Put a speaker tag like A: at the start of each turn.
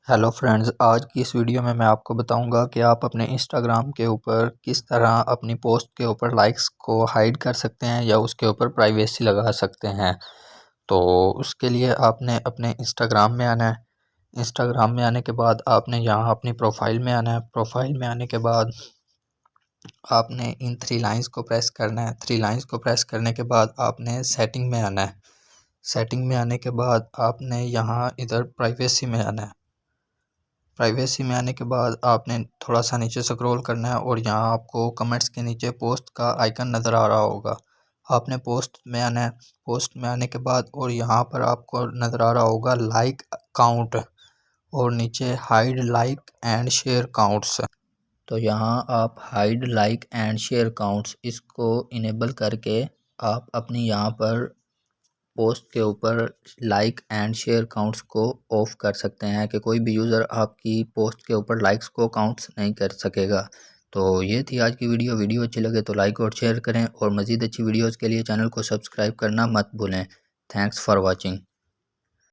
A: Hello friends, आज की इस वीडियो में मैं आपको बताऊंगा कि आप अपने इंस्टाग्राम के ऊपर किस तरह अपनी पोस्ट के ऊपर लाइक्स को हाइड कर सकते हैं या उसके ऊपर प्राइवेसी लगा सकते हैं। तो उसके लिए आपने अपने इंस्टाग्राम में आना है। इंस्टाग्राम में आने के बाद आपने यहाँ अपनी प्रोफाइल में आना है। प्रोफाइल में आने के बाद आपने इन थ्री लाइंस को प्रेस करना है। थ्री लाइंस को प्रेस करने के बाद आपने सेटिंग में आना है। सेटिंग में आने के बाद आपने यहाँ इधर प्राइवेसी में आना है। प्राइवेसी में आने के बाद आपने थोड़ा सा नीचे स्क्रॉल करना है और यहाँ आपको कमेंट्स के नीचे पोस्ट का आइकन नज़र आ रहा होगा। आपने पोस्ट में आना है। पोस्ट में आने के बाद और यहाँ पर आपको नज़र आ रहा होगा लाइक काउंट और नीचे hide like and share counts. तो यहाँ आप hide like and share counts इसको इनेबल करके आप अपनी यहाँ पर पोस्ट के ऊपर लाइक एंड शेयर काउंट्स को ऑफ कर सकते हैं कि कोई भी यूज़र आपकी पोस्ट के ऊपर लाइक्स को काउंट्स नहीं कर सकेगा। तो ये थी आज की वीडियो अच्छी लगे तो लाइक और शेयर करें और मज़ीद अच्छी वीडियोज़ के लिए चैनल को सब्सक्राइब करना मत भूलें। Thanks for watching.